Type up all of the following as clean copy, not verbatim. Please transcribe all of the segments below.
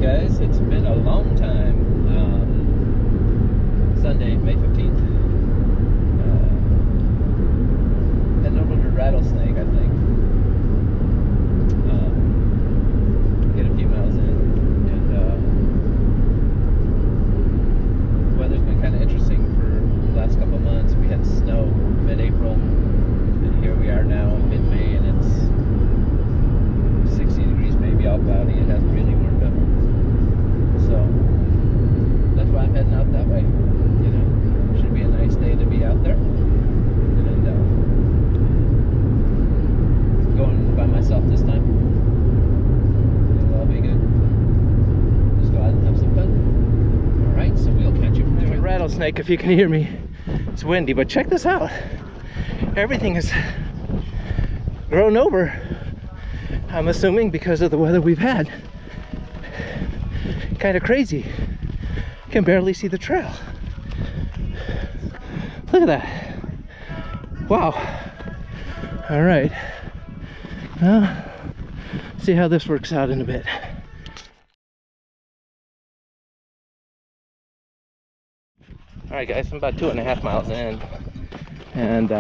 guys, it's been a long time. Sunday, May 15th. Heading over to Rattlesnake, I think. Get a few miles in. And the weather's been kind of interesting for the last couple months. We had snow mid-April, and here we are now in mid-May, and it's 60 degrees, maybe all cloudy. It hasn't really warmed up. So that's why I'm heading out that way. You know, should be a nice day to be out there. And going by myself this time. It'll all be good. Just go out and have some fun. Alright, so we'll catch you from there. Rattlesnake, if you can hear me. It's windy, but check this out. Everything is grown over. I'm assuming because of the weather we've had. Kind of crazy. Can barely see the trail. Look at that. Wow. All right. Well, see how this works out in a bit. All right, guys, I'm about 2.5 miles in, and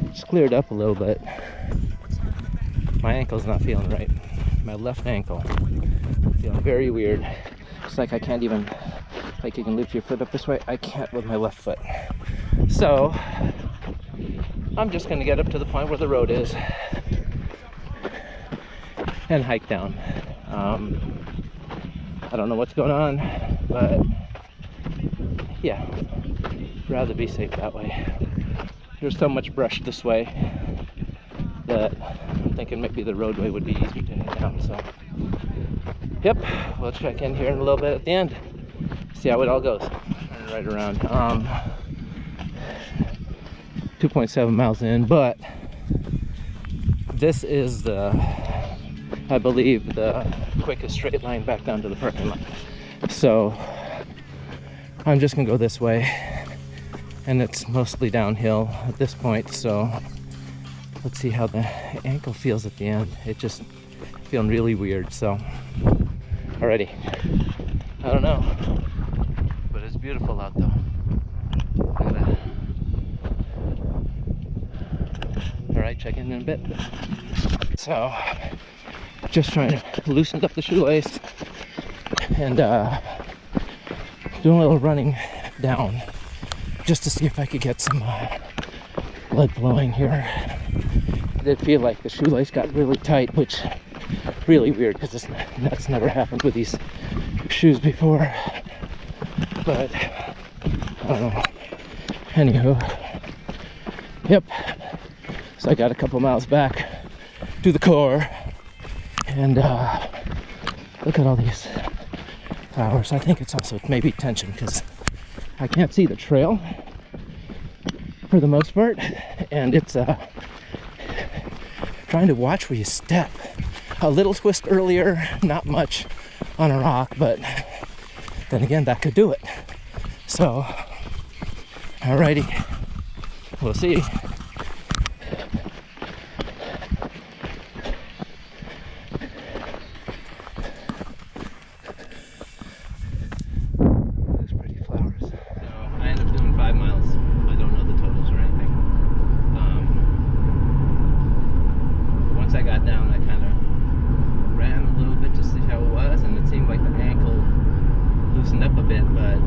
it's cleared up a little bit. My ankle's not feeling right. My left ankle feeling very weird. It's like I can't even, like you can lift your foot up this way, I can't with my left foot. So I'm just gonna get up to the point where the road is and hike down. I don't know what's going on, but yeah, rather be safe that way. There's so much brush this way that I'm thinking maybe the roadway would be easier to head down. So yep, we'll check in here in a little bit at the end, see how it all goes. Right around 2.7 miles in, but this is the, I believe, the quickest straight line back down to the parking lot. So I'm just gonna go this way, and it's mostly downhill at this point. So let's see how the ankle feels at the end. It just feeling really weird. So alrighty, I don't know, but it's beautiful out though. Look at that. Alright, check in a bit. So just trying to loosen up the shoelace and doing a little running down just to see if I could get some blood flowing here. I did feel like the shoelace got really tight, which really weird because that's never happened with these shoes before. But I don't know. Anywho, yep. So I got a couple miles back to the core, and look at all these flowers. I think it's also maybe tension because I can't see the trail for the most part, and it's trying to watch where you step. A little twist earlier, not much on a rock, but then again, that could do it. So, alrighty, we'll see. Those pretty flowers. So I ended up doing 5 miles. I don't know the totals or anything. Once I got down, I kind of ran a little bit to see how it was, and it seemed like the ankle loosened up a bit, but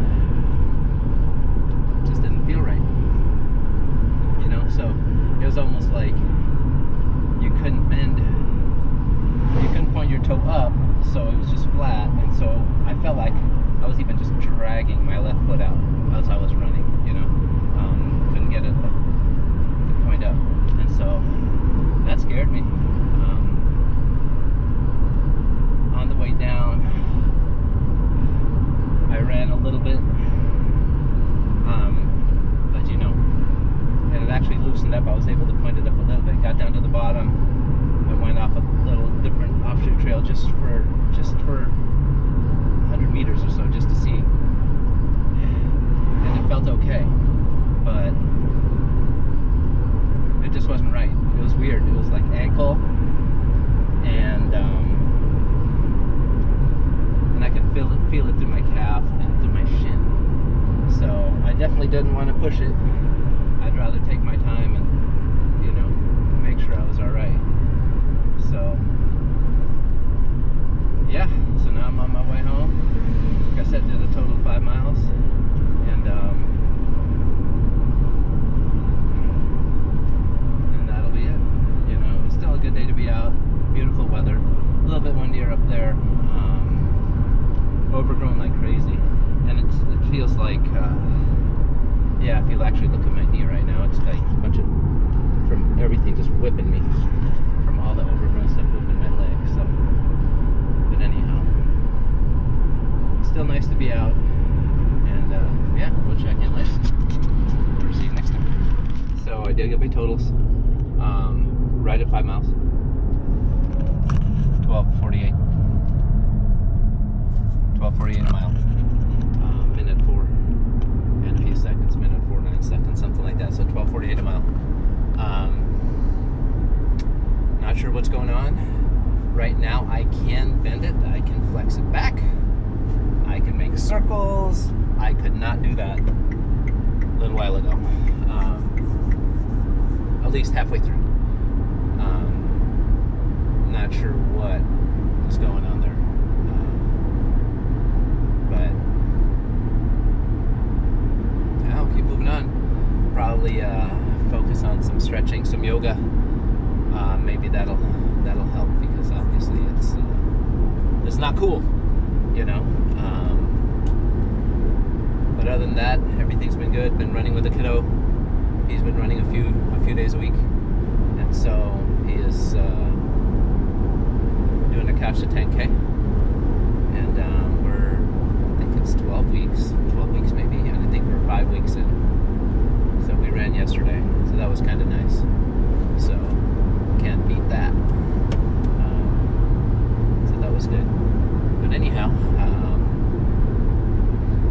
it just didn't feel right, you know. So it was almost like you couldn't bend, you couldn't point your toe up, so it was just flat, and so I felt like I was even just dragging my left foot out as I was running, you know. Couldn't get it to point up, and so that scared me. On the way down, I ran a little bit, but you know, and it actually loosened up. I was able to point it up a little bit. Got down to the bottom. I went off a little different offshoot trail just for 100 meters or so, just to see. And it felt definitely didn't want to push it. I'd rather take my time and, you know, make sure I was all right. So yeah, so now I'm on my way home. Like I said, did a total of 5 miles, and that'll be it. You know, it's still a good day to be out. Beautiful weather. A little bit windier up there. Overgrown like crazy, and it feels like, yeah, if you actually look at my knee right now, it's like a bunch of, from everything just whipping me, from all the overgrown stuff whipping my leg. So, but anyhow, still nice to be out, and yeah, we'll check in later. Or see you next time. So I did get my totals. Right at 5 miles. 12:48. 12:48 a mile. Minute 4 and a few seconds. Minute 49 seconds, something like that. So 12:48 a mile. Not sure what's going on. Right now I can bend it. I can flex it back. I can make circles. I could not do that a little while ago. At least halfway through. Not sure what was going on there. But I'll keep moving on. Probably focus on some stretching, some yoga. Maybe that'll help, because obviously it's not cool, you know. But other than that, everything's been good. Been running with the kiddo. He's been running a few days a week, and so he is doing a couch to 10K, and we're, I think it's 12 weeks maybe, and I think we're 5 weeks in. So we ran yesterday, so that was kind of nice. So can't beat that. So that was good. But anyhow,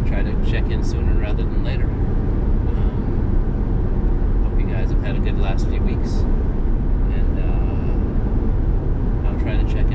try to check in sooner rather than later. Hope you guys have had a good last few weeks, and I'll try to check in